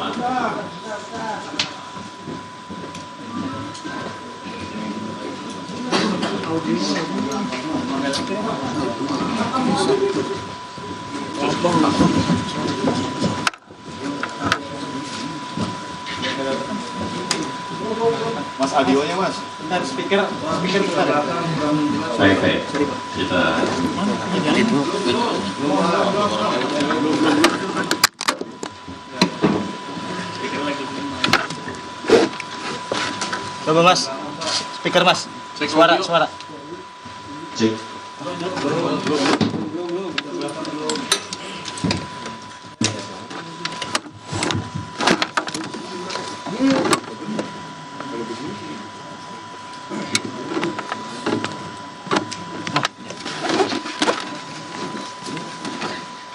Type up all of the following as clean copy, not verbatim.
teman-teman. Mas audionya mas. Bentar, speaker bentar. Baik. Kita Coba mas, speaker mas. Suara. cek.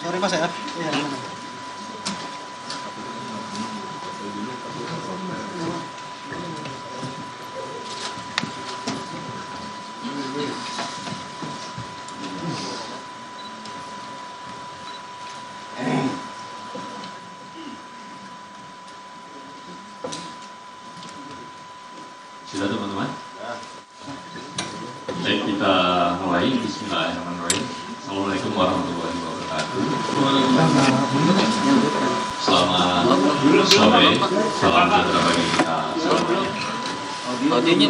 Sorry mas ya. Iya. Sudah teman-teman? Baik, kita mulai. Bismillahirrahmanirrahim. Assalamualaikum warahmatullahi wabarakatuh. Selamat sore, salam sejahtera bagi kita semuanya. Audionya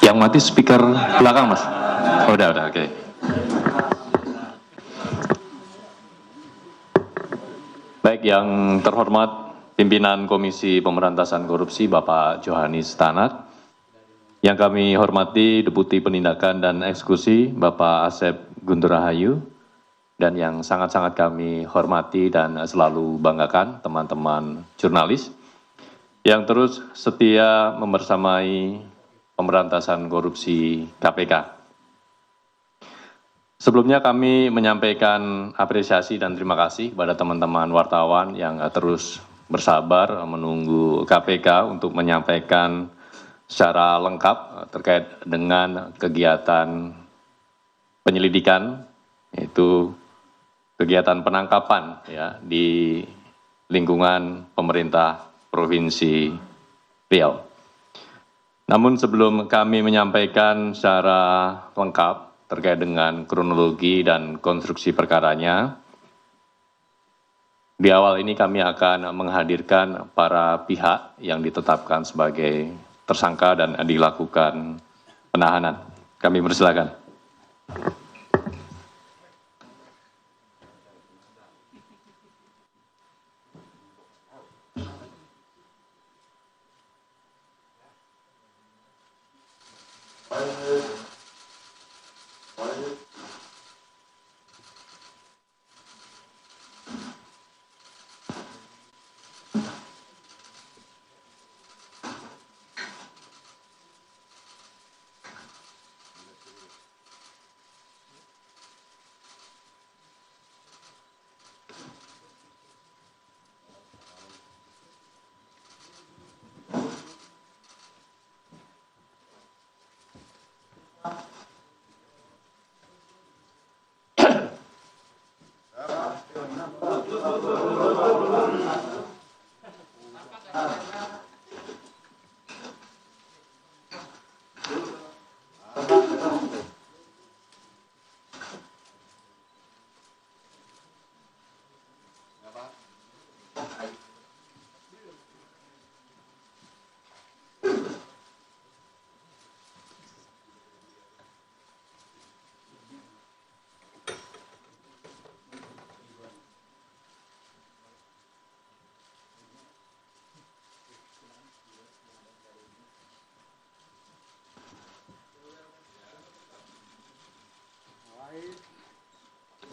Yang mati speaker belakang mas. Oh, udah, oke. Baik, yang terhormat pimpinan Komisi Pemberantasan Korupsi Bapak Johanis Tanak, yang kami hormati Deputi Penindakan dan Eksekusi Bapak Asep Guntur Rahayu, dan yang sangat-sangat kami hormati dan selalu banggakan teman-teman jurnalis yang terus setia membersamai pemberantasan korupsi KPK. Sebelumnya kami menyampaikan apresiasi dan terima kasih kepada teman-teman wartawan yang terus bersabar menunggu KPK untuk menyampaikan secara lengkap terkait dengan kegiatan penyelidikan, yaitu kegiatan penangkapan ya di lingkungan pemerintah Provinsi Riau. Namun sebelum kami menyampaikan secara lengkap terkait dengan kronologi dan konstruksi perkaranya, di awal ini kami akan menghadirkan para pihak yang ditetapkan sebagai tersangka dan dilakukan penahanan. Kami persilakan.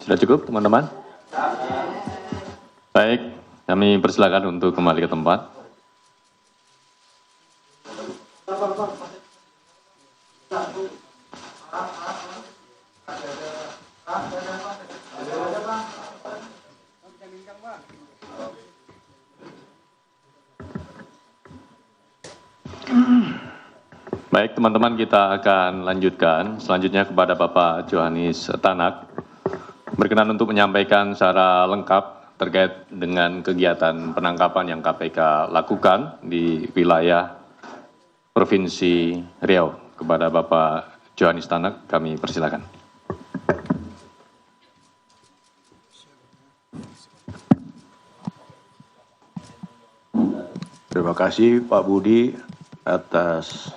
Sudah cukup, teman-teman? Baik, kami persilakan untuk kembali ke tempat. Baik, teman-teman, kita akan lanjutkan. Selanjutnya kepada Bapak Johanis Tanak. Berkenan untuk menyampaikan secara lengkap terkait dengan kegiatan penangkapan yang KPK lakukan di wilayah Provinsi Riau. Kepada Bapak Johanis Tanak, kami persilakan. Terima kasih Pak Budi atas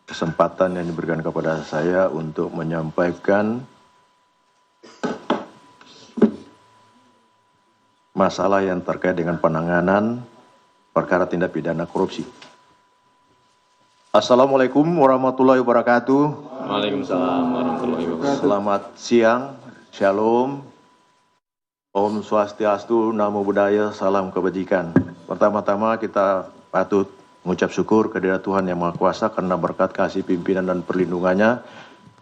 kesempatan yang diberikan kepada saya untuk menyampaikan masalah yang terkait dengan penanganan perkara tindak pidana korupsi. Assalamualaikum warahmatullahi wabarakatuh. Waalaikumsalam warahmatullahi wabarakatuh. Selamat siang, shalom, Om Swastiastu, Namo Buddhaya, salam kebajikan. Pertama-tama kita patut mengucap syukur kehadirat Tuhan Yang Maha Kuasa karena berkat kasih pimpinan dan perlindungannya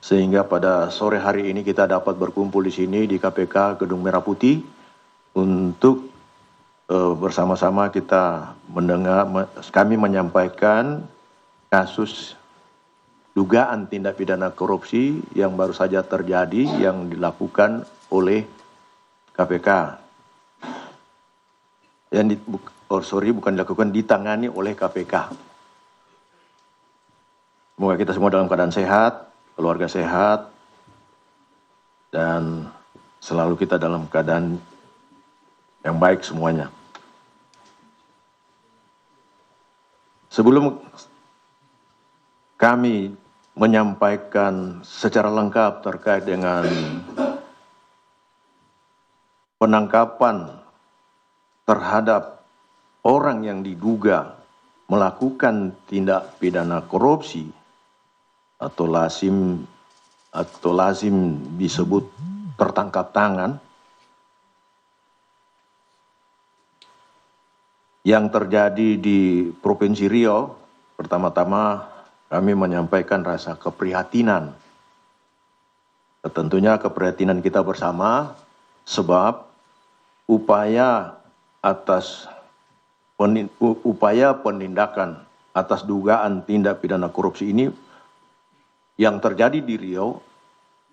sehingga pada sore hari ini kita dapat berkumpul di sini di KPK Gedung Merah Putih untuk bersama-sama kita kami menyampaikan kasus dugaan tindak pidana korupsi yang baru saja terjadi yang dilakukan oleh KPK. Bukan dilakukan, ditangani oleh KPK. Semoga kita semua dalam keadaan sehat, keluarga sehat, dan selalu kita dalam keadaan yang baik semuanya. Sebelum kami menyampaikan secara lengkap terkait dengan penangkapan terhadap orang yang diduga melakukan tindak pidana korupsi atau lazim disebut tertangkap tangan yang terjadi di Provinsi Riau, pertama-tama kami menyampaikan rasa keprihatinan. Tentunya keprihatinan kita bersama sebab upaya penindakan atas dugaan tindak pidana korupsi ini yang terjadi di Riau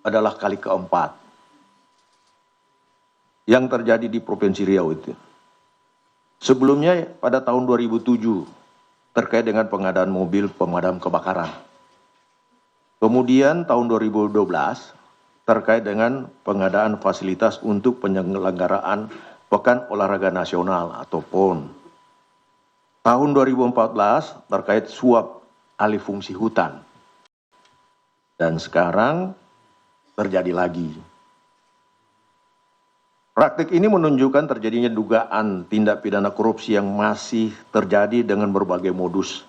adalah kali keempat yang terjadi di Provinsi Riau itu. Sebelumnya pada tahun 2007 terkait dengan pengadaan mobil pemadam kebakaran. Kemudian tahun 2012 terkait dengan pengadaan fasilitas untuk penyelenggaraan Pekan Olahraga Nasional atau PON. Tahun 2014 terkait suap alih fungsi hutan. Dan sekarang terjadi lagi. Praktik ini menunjukkan terjadinya dugaan tindak pidana korupsi yang masih terjadi dengan berbagai modus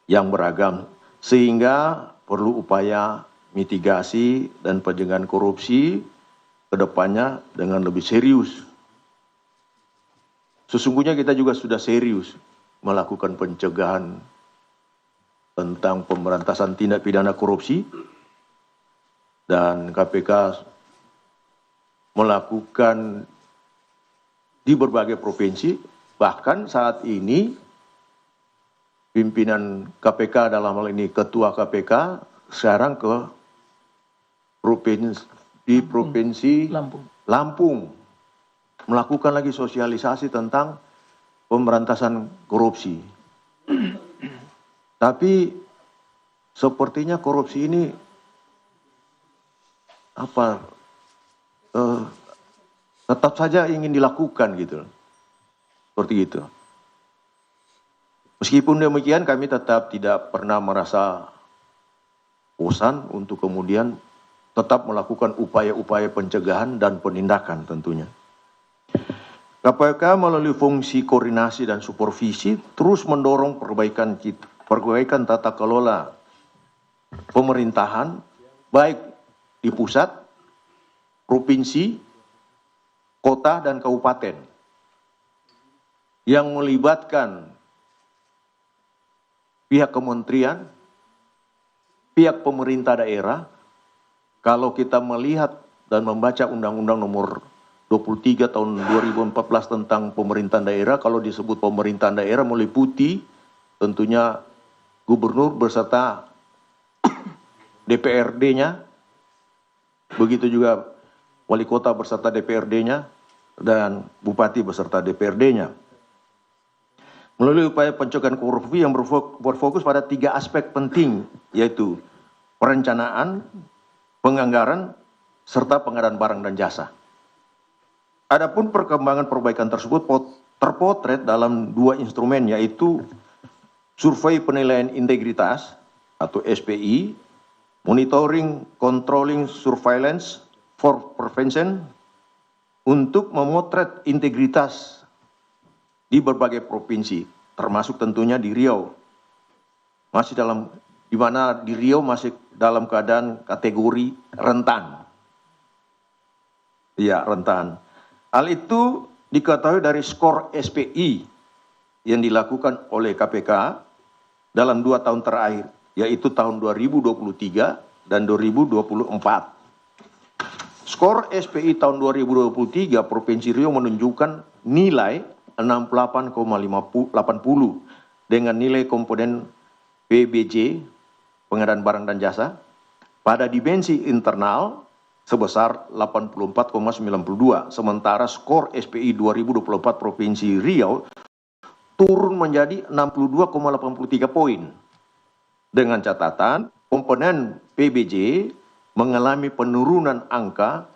yang beragam, sehingga perlu upaya mitigasi dan pencegahan korupsi ke depannya dengan lebih serius. Sesungguhnya kita juga sudah serius melakukan pencegahan tentang pemberantasan tindak pidana korupsi dan KPK melakukan di berbagai provinsi, bahkan saat ini pimpinan KPK dalam hal ini Ketua KPK sekarang ke Provinsi Lampung melakukan lagi sosialisasi tentang pemberantasan korupsi. Tapi sepertinya korupsi ini tetap saja ingin dilakukan gitu. Seperti itu. Meskipun demikian kami tetap tidak pernah merasa bosan untuk kemudian tetap melakukan upaya-upaya pencegahan dan penindakan tentunya. KPK melalui fungsi koordinasi dan supervisi terus mendorong perbaikan tata kelola pemerintahan baik di pusat, provinsi, kota, dan kabupaten yang melibatkan pihak kementerian, pihak pemerintah daerah. Kalau kita melihat dan membaca Undang-Undang Nomor 23 tahun 2014 tentang pemerintahan daerah, kalau disebut pemerintahan daerah meliputi tentunya gubernur beserta DPRD-nya, begitu juga wali kota beserta DPRD-nya, dan bupati beserta DPRD-nya. Melalui upaya pencegahan korupsi yang berfokus pada 3 aspek penting, yaitu perencanaan, penganggaran, serta pengadaan barang dan jasa. Adapun perkembangan perbaikan tersebut terpotret dalam 2 instrumen, yaitu survei penilaian integritas atau SPI, monitoring, controlling, surveillance for prevention, untuk memotret integritas di berbagai provinsi, termasuk tentunya di Riau. Di mana di Riau masih dalam keadaan kategori rentan. Iya, rentan. Hal itu diketahui dari skor SPI yang dilakukan oleh KPK dalam 2 tahun terakhir, yaitu tahun 2023 dan 2024. Skor SPI tahun 2023 Provinsi Riau menunjukkan nilai 68,80 dengan nilai komponen PBJ, pengadaan barang dan jasa, pada dimensi internal sebesar 84,92. Sementara skor SPI 2024 Provinsi Riau turun menjadi 62,83 poin. Dengan catatan, komponen PBJ mengalami penurunan angka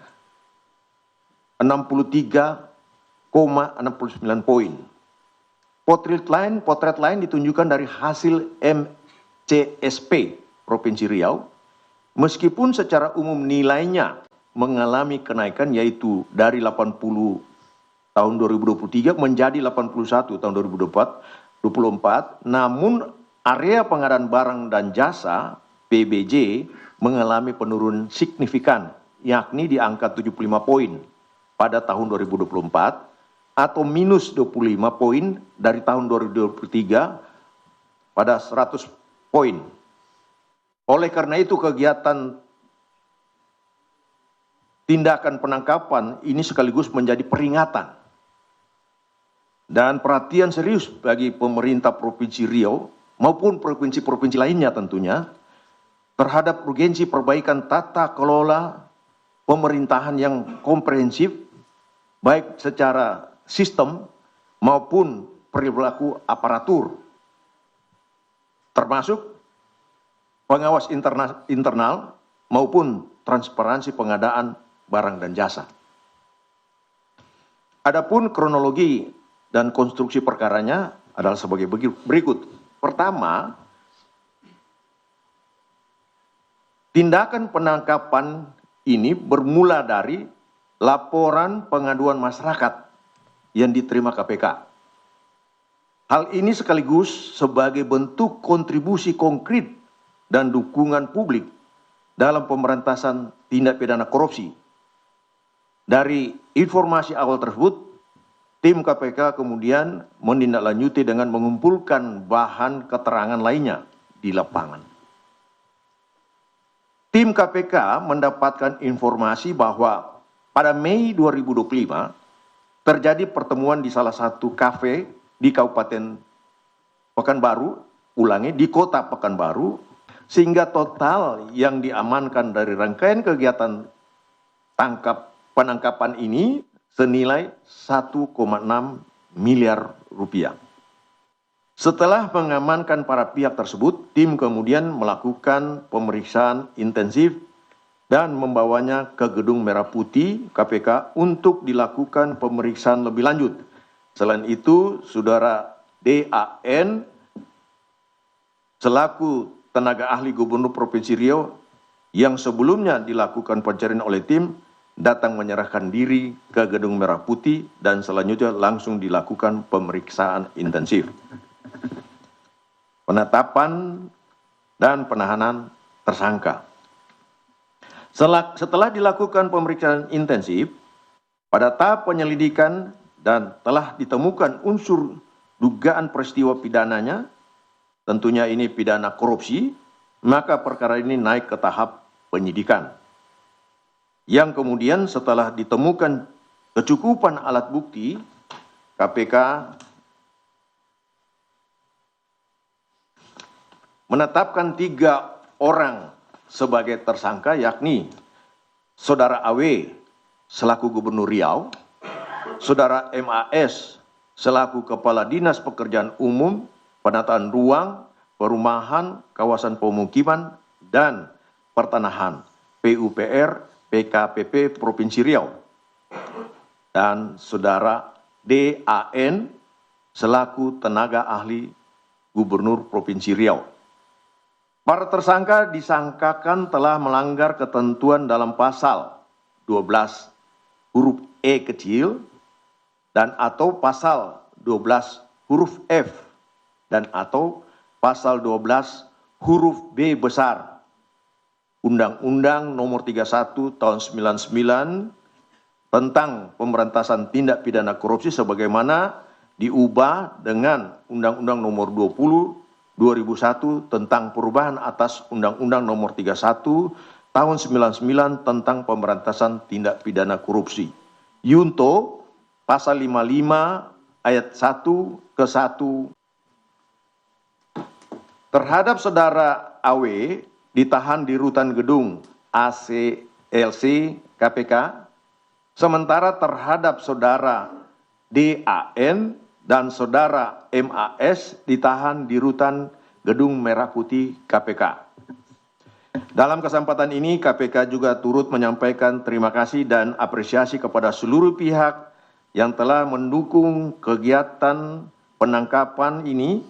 63,69 poin. Potret lain ditunjukkan dari hasil MCSP Provinsi Riau, meskipun secara umum nilainya mengalami kenaikan, yaitu dari 80 tahun 2023 menjadi 81 tahun 2024, namun area pengadaan barang dan jasa PBJ mengalami penurunan signifikan, yakni di angka 75 poin pada tahun 2024 atau minus 25 poin dari tahun 2023 pada 100 poin. Oleh karena itu, kegiatan tindakan penangkapan ini sekaligus menjadi peringatan dan perhatian serius bagi pemerintah Provinsi Riau maupun provinsi-provinsi lainnya tentunya terhadap urgensi perbaikan tata kelola pemerintahan yang komprehensif, baik secara sistem maupun perilaku aparatur, termasuk pengawas internal maupun transparansi pengadaan barang dan jasa. Adapun kronologi dan konstruksi perkaranya adalah sebagai berikut. Pertama, tindakan penangkapan ini bermula dari laporan pengaduan masyarakat yang diterima KPK. Hal ini sekaligus sebagai bentuk kontribusi konkret dan dukungan publik dalam pemberantasan tindak pidana korupsi. Dari informasi awal tersebut, tim KPK kemudian menindaklanjuti dengan mengumpulkan bahan keterangan lainnya di lapangan. Tim KPK mendapatkan informasi bahwa pada Mei 2025 terjadi pertemuan di salah satu kafe di Kabupaten Pekanbaru, di kota Pekanbaru, sehingga total yang diamankan dari rangkaian kegiatan penangkapan ini senilai 1,6 miliar rupiah. Setelah mengamankan para pihak tersebut, tim kemudian melakukan pemeriksaan intensif dan membawanya ke Gedung Merah Putih KPK untuk dilakukan pemeriksaan lebih lanjut. Selain itu, Saudara DAN selaku tenaga ahli Gubernur Provinsi Riau yang sebelumnya dilakukan pencarian oleh tim datang menyerahkan diri ke Gedung Merah Putih dan selanjutnya langsung dilakukan pemeriksaan intensif. Penetapan dan penahanan tersangka. Setelah dilakukan pemeriksaan intensif, pada tahap penyelidikan dan telah ditemukan unsur dugaan peristiwa pidananya, tentunya ini pidana korupsi, maka perkara ini naik ke tahap penyidikan. Yang kemudian setelah ditemukan kecukupan alat bukti, KPK menetapkan 3 orang sebagai tersangka, yakni Saudara AW selaku Gubernur Riau, Saudara MAS selaku Kepala Dinas Pekerjaan Umum, Penataan Ruang, Perumahan, Kawasan Pemukiman, dan Pertanahan PUPR PKPP Provinsi Riau, dan Saudara DAN selaku Tenaga Ahli Gubernur Provinsi Riau. Para tersangka disangkakan telah melanggar ketentuan dalam pasal 12 huruf E kecil dan atau pasal 12 huruf F dan atau pasal 12 huruf B besar Undang-Undang Nomor 31 Tahun 99 tentang Pemberantasan Tindak Pidana Korupsi sebagaimana diubah dengan Undang-Undang Nomor 20/2001 tentang perubahan atas Undang-Undang Nomor 31 Tahun 99 tentang Pemberantasan Tindak Pidana Korupsi. Yunto pasal 55 ayat 1 ke 1 terhadap Saudara AW ditahan di rutan gedung ACLC KPK, sementara terhadap Saudara DAN dan Saudara MAS ditahan di rutan Gedung Merah Putih KPK. Dalam kesempatan ini KPK juga turut menyampaikan terima kasih dan apresiasi kepada seluruh pihak yang telah mendukung kegiatan penangkapan ini,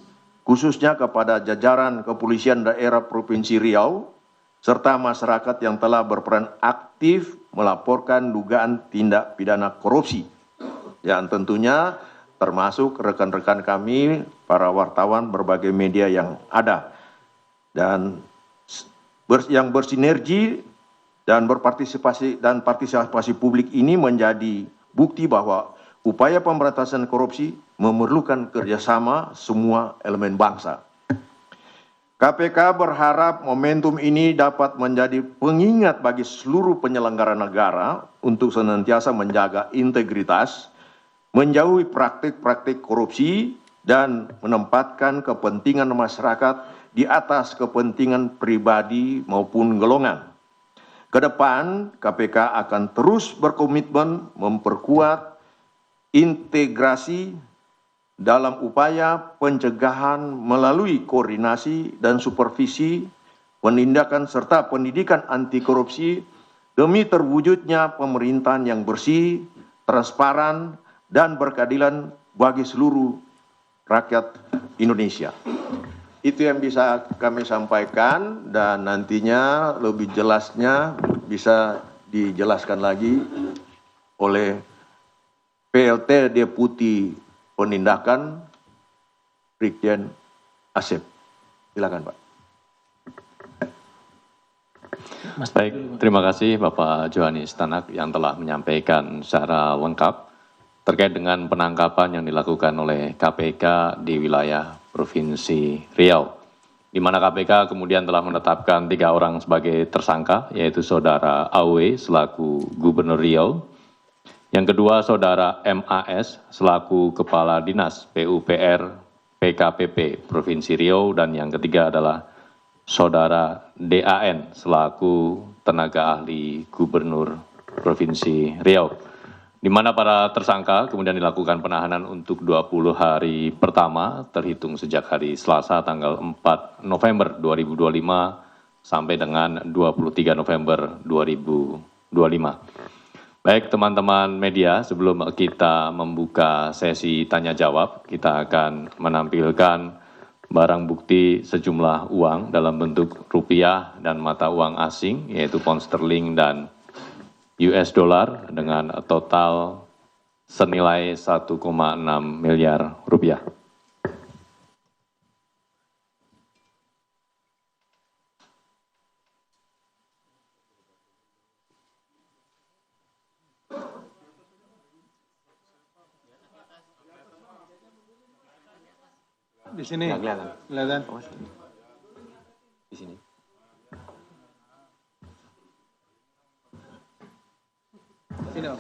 khususnya kepada jajaran Kepolisian Daerah Provinsi Riau, serta masyarakat yang telah berperan aktif melaporkan dugaan tindak pidana korupsi, yang tentunya termasuk rekan-rekan kami, para wartawan berbagai media yang ada, dan yang bersinergi dan partisipasi publik ini menjadi bukti bahwa upaya pemberantasan korupsi memerlukan kerjasama semua elemen bangsa. KPK berharap momentum ini dapat menjadi pengingat bagi seluruh penyelenggara negara untuk senantiasa menjaga integritas, menjauhi praktik-praktik korupsi, dan menempatkan kepentingan masyarakat di atas kepentingan pribadi maupun golongan. Kedepan, KPK akan terus berkomitmen memperkuat integrasi dalam upaya pencegahan melalui koordinasi dan supervisi, penindakan serta pendidikan anti korupsi demi terwujudnya pemerintahan yang bersih, transparan, dan berkeadilan bagi seluruh rakyat Indonesia. Itu yang bisa kami sampaikan, dan nantinya lebih jelasnya bisa dijelaskan lagi oleh PLT Deputi Penindakan Brigjen Asep. Silakan, Pak. Baik, terima kasih Bapak Johanis Tanak yang telah menyampaikan secara lengkap terkait dengan penangkapan yang dilakukan oleh KPK di wilayah Provinsi Riau, di mana KPK kemudian telah menetapkan 3 orang sebagai tersangka, yaitu Saudara AW selaku Gubernur Riau, yang kedua Saudara MAS selaku Kepala Dinas PUPR PKPP Provinsi Riau, dan yang ketiga adalah Saudara DAN selaku Tenaga Ahli Gubernur Provinsi Riau, di mana para tersangka kemudian dilakukan penahanan untuk 20 hari pertama terhitung sejak hari Selasa tanggal 4 November 2025 sampai dengan 23 November 2025. Baik teman-teman media, sebelum kita membuka sesi tanya jawab, kita akan menampilkan barang bukti sejumlah uang dalam bentuk rupiah dan mata uang asing, yaitu pound sterling dan US dollar dengan total senilai 1,6 miliar rupiah. Di sini. Kelihatan. Di sini. Sini, Om.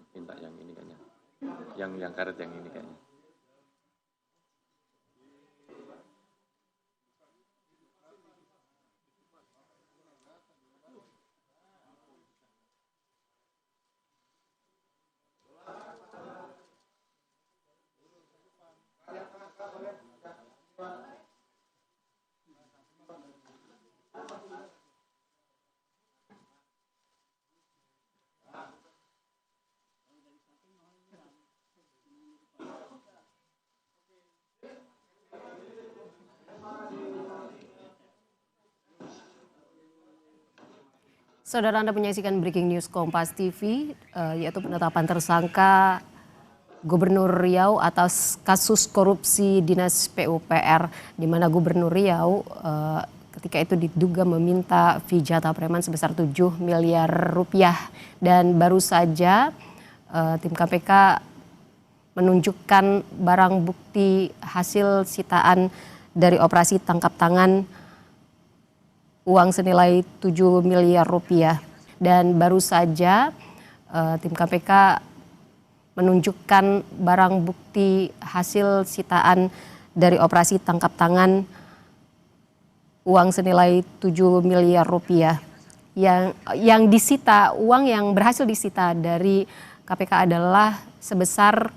Minta yang ini kayaknya. Yang karet yang ini kayaknya. Saudara, Anda menyaksikan Breaking News Kompas TV, yaitu penetapan tersangka Gubernur Riau atas kasus korupsi Dinas PUPR, di mana Gubernur Riau ketika itu diduga meminta fee jatah preman sebesar 7 miliar rupiah. Dan baru saja tim KPK menunjukkan barang bukti hasil sitaan dari operasi tangkap tangan uang senilai 7 miliar rupiah. Dan baru saja tim KPK menunjukkan barang bukti hasil sitaan dari operasi tangkap tangan uang senilai 7 miliar rupiah. Yang disita, uang yang berhasil disita dari KPK adalah sebesar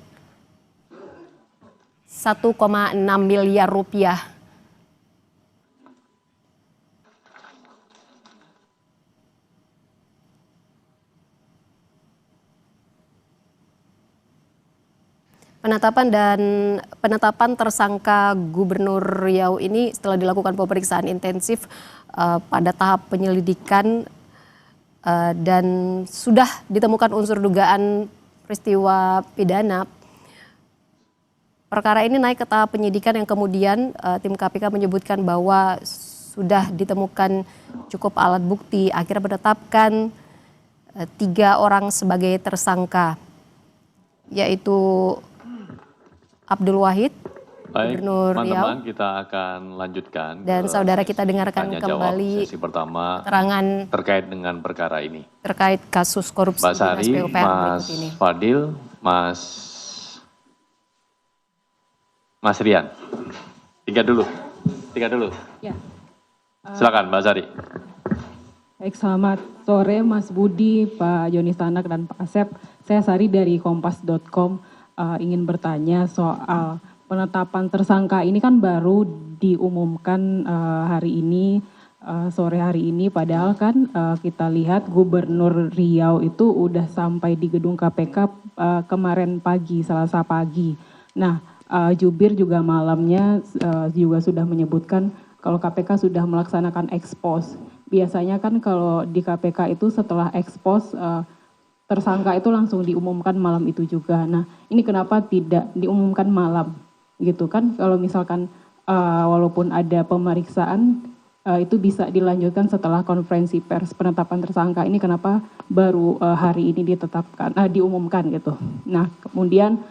1,6 miliar rupiah. Penetapan tersangka Gubernur Riau ini setelah dilakukan pemeriksaan intensif pada tahap penyelidikan dan sudah ditemukan unsur dugaan peristiwa pidana. Perkara ini naik ke tahap penyidikan yang kemudian tim KPK menyebutkan bahwa sudah ditemukan cukup alat bukti, akhirnya menetapkan 3 orang sebagai tersangka, yaitu Abdul Wahid, Gubernur Riau. Teman-teman, kita akan lanjutkan. Dan saudara, kita dengarkan kembali sesi pertama keterangan terkait dengan perkara ini. Terkait kasus korupsi Mbak Sari, Dinas PUPR Mas berikut ini. Fadil, Mas Rian. Tiga dulu. Ya. Silakan Mbak Sari. Baik, selamat sore Mas Budi, Pak Joni Stanak, dan Pak Asep. Saya Sari dari kompas.com. Ingin bertanya soal penetapan tersangka ini kan baru diumumkan hari ini, sore hari ini, padahal kan kita lihat Gubernur Riau itu udah sampai di gedung KPK kemarin pagi, Selasa pagi. Nah, Jubir juga malamnya juga sudah menyebutkan kalau KPK sudah melaksanakan ekspos. biasanya kan kalau di KPK itu setelah ekspos tersangka itu langsung diumumkan malam itu juga. Nah, ini kenapa tidak diumumkan malam gitu kan? Kalau misalkan walaupun ada pemeriksaan itu bisa dilanjutkan setelah konferensi pers penetapan tersangka. Ini kenapa baru hari ini diumumkan gitu. Nah, kemudian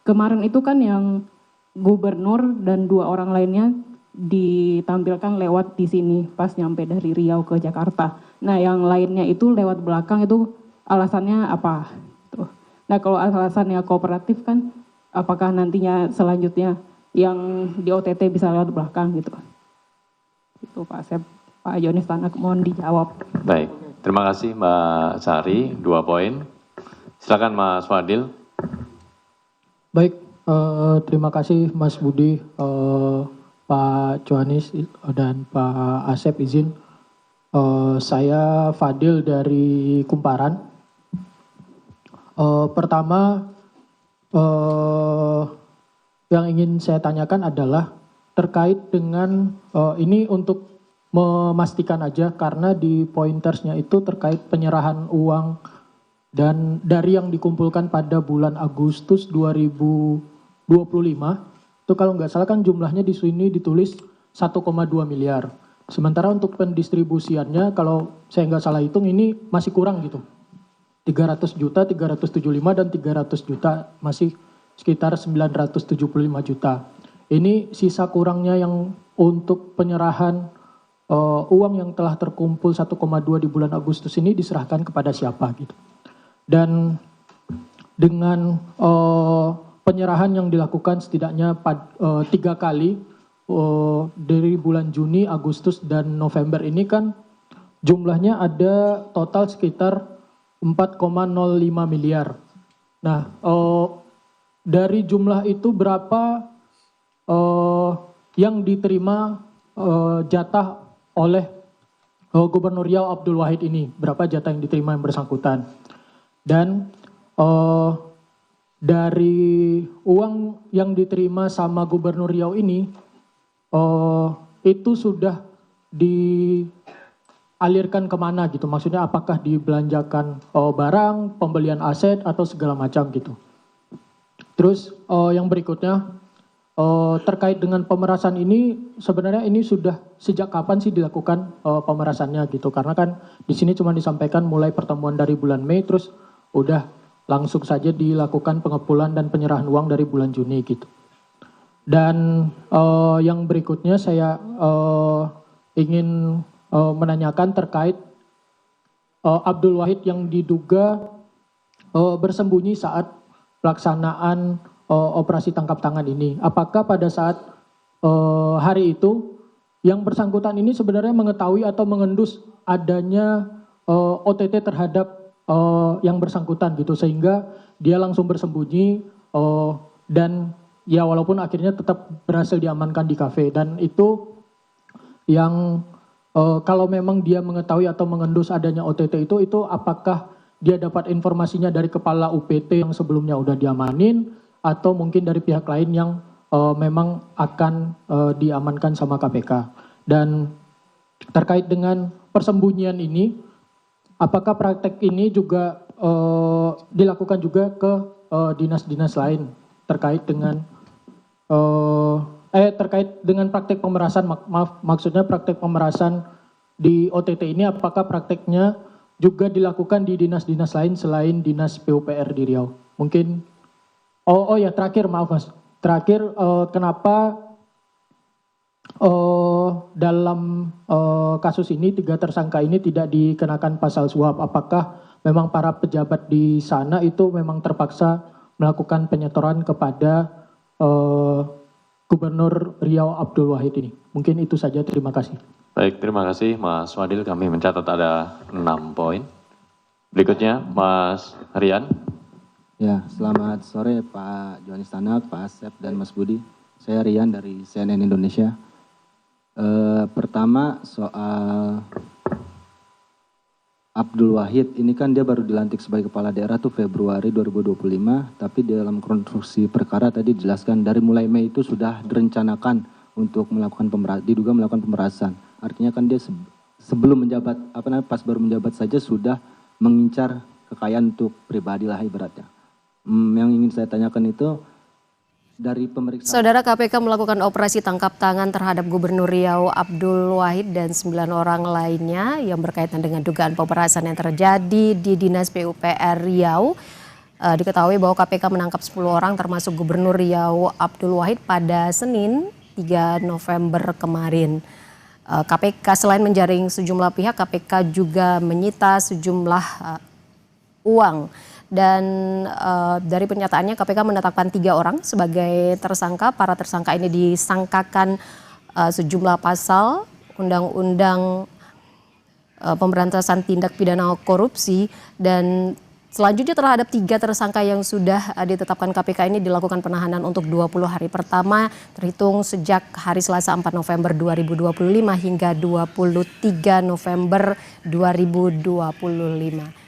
kemarin itu kan yang gubernur dan 2 orang lainnya ditampilkan lewat di sini pas nyampe dari Riau ke Jakarta. Nah, yang lainnya itu lewat belakang itu alasannya apa? Tuh. Nah, kalau alasannya kooperatif kan, apakah nantinya selanjutnya yang di OTT bisa lewat belakang gitu? Itu Pak Asep, Pak Yohanis Tanak mohon dijawab. Baik, terima kasih Mbak Sari, 2 poin. Silakan Mas Fadil. Baik, terima kasih Mas Budi, Pak Johanis dan Pak Asep izin. Saya Fadil dari Kumparan. Pertama, yang ingin saya tanyakan adalah terkait dengan ini untuk memastikan aja karena di pointersnya itu terkait penyerahan uang dan dari yang dikumpulkan pada bulan Agustus 2025 itu kalau nggak salah kan jumlahnya di sini ditulis 1,2 miliar. Sementara untuk pendistribusiannya kalau saya nggak salah hitung ini masih kurang gitu. 300 juta, 375 dan 300 juta masih sekitar 975 juta. Ini sisa kurangnya yang untuk penyerahan uang yang telah terkumpul 1,2 di bulan Agustus ini diserahkan kepada siapa gitu. Dan dengan penyerahan yang dilakukan setidaknya 3 kali dari bulan Juni, Agustus, dan November ini kan jumlahnya ada total sekitar 4,05 miliar. Nah, dari jumlah itu berapa yang diterima jatah oleh Gubernur Riau Abdul Wahid ini, berapa jatah yang diterima yang bersangkutan. Dan dari uang yang diterima sama Gubernur Riau ini, itu sudah dialirkan kemana gitu, maksudnya apakah dibelanjakan barang, pembelian aset, atau segala macam gitu. Terus yang berikutnya, terkait dengan pemerasan ini sebenarnya ini sudah sejak kapan sih dilakukan pemerasannya gitu, karena kan di sini cuma disampaikan mulai pertemuan dari bulan Mei terus udah langsung saja dilakukan pengepulauan dan penyerahan uang dari bulan Juni gitu. Dan yang berikutnya saya ingin menanyakan terkait Abdul Wahid yang diduga bersembunyi saat pelaksanaan operasi tangkap tangan ini. Apakah pada saat hari itu yang bersangkutan ini sebenarnya mengetahui atau mengendus adanya OTT terhadap yang bersangkutan gitu, sehingga dia langsung bersembunyi dan ya walaupun akhirnya tetap berhasil diamankan di kafe. Dan itu yang kalau memang dia mengetahui atau mengendus adanya OTT itu apakah dia dapat informasinya dari kepala UPT yang sebelumnya udah diamanin atau mungkin dari pihak lain yang memang akan diamankan sama KPK. Dan terkait dengan persembunyian ini, apakah praktek ini juga dilakukan juga ke dinas-dinas lain terkait dengan praktek pemerasan, maksudnya praktek pemerasan di OTT ini, apakah prakteknya juga dilakukan di dinas-dinas lain selain dinas PUPR di Riau? Mungkin, ya terakhir, maaf Mas, terakhir kenapa dalam kasus ini 3 tersangka ini tidak dikenakan pasal suap? Apakah memang para pejabat di sana itu memang terpaksa melakukan penyetoran kepada Gubernur Riau Abdul Wahid ini? Mungkin itu saja, terima kasih. Baik, terima kasih Mas Wadil. Kami mencatat ada 6 poin. Berikutnya Mas Rian. Ya, selamat sore Pak Johanis Tanak, Pak Asep, dan Mas Budi. Saya Rian dari CNN Indonesia. Pertama soal Abdul Wahid, ini kan dia baru dilantik sebagai kepala daerah tuh Februari 2025, tapi dalam konstruksi perkara tadi dijelaskan dari mulai Mei itu sudah direncanakan untuk diduga melakukan pemerasan. Artinya kan dia sebelum menjabat, pas baru menjabat saja sudah mengincar kekayaan untuk pribadi lah ibaratnya. Yang ingin saya tanyakan itu dari pemeriksaan. Saudara, KPK melakukan operasi tangkap tangan terhadap Gubernur Riau Abdul Wahid dan 9 orang lainnya yang berkaitan dengan dugaan pemerasan yang terjadi di Dinas PUPR Riau. Diketahui bahwa KPK menangkap 10 orang termasuk Gubernur Riau Abdul Wahid pada Senin 3 November kemarin. KPK selain menjaring sejumlah pihak, KPK juga menyita sejumlah uang. Dan dari pernyataannya KPK menetapkan 3 orang sebagai tersangka. Para tersangka ini disangkakan sejumlah pasal Undang-Undang Pemberantasan Tindak Pidana Korupsi, dan selanjutnya terhadap 3 tersangka yang sudah ditetapkan KPK ini dilakukan penahanan untuk 20 hari pertama terhitung sejak hari Selasa 4 November 2025 hingga 23 November 2025.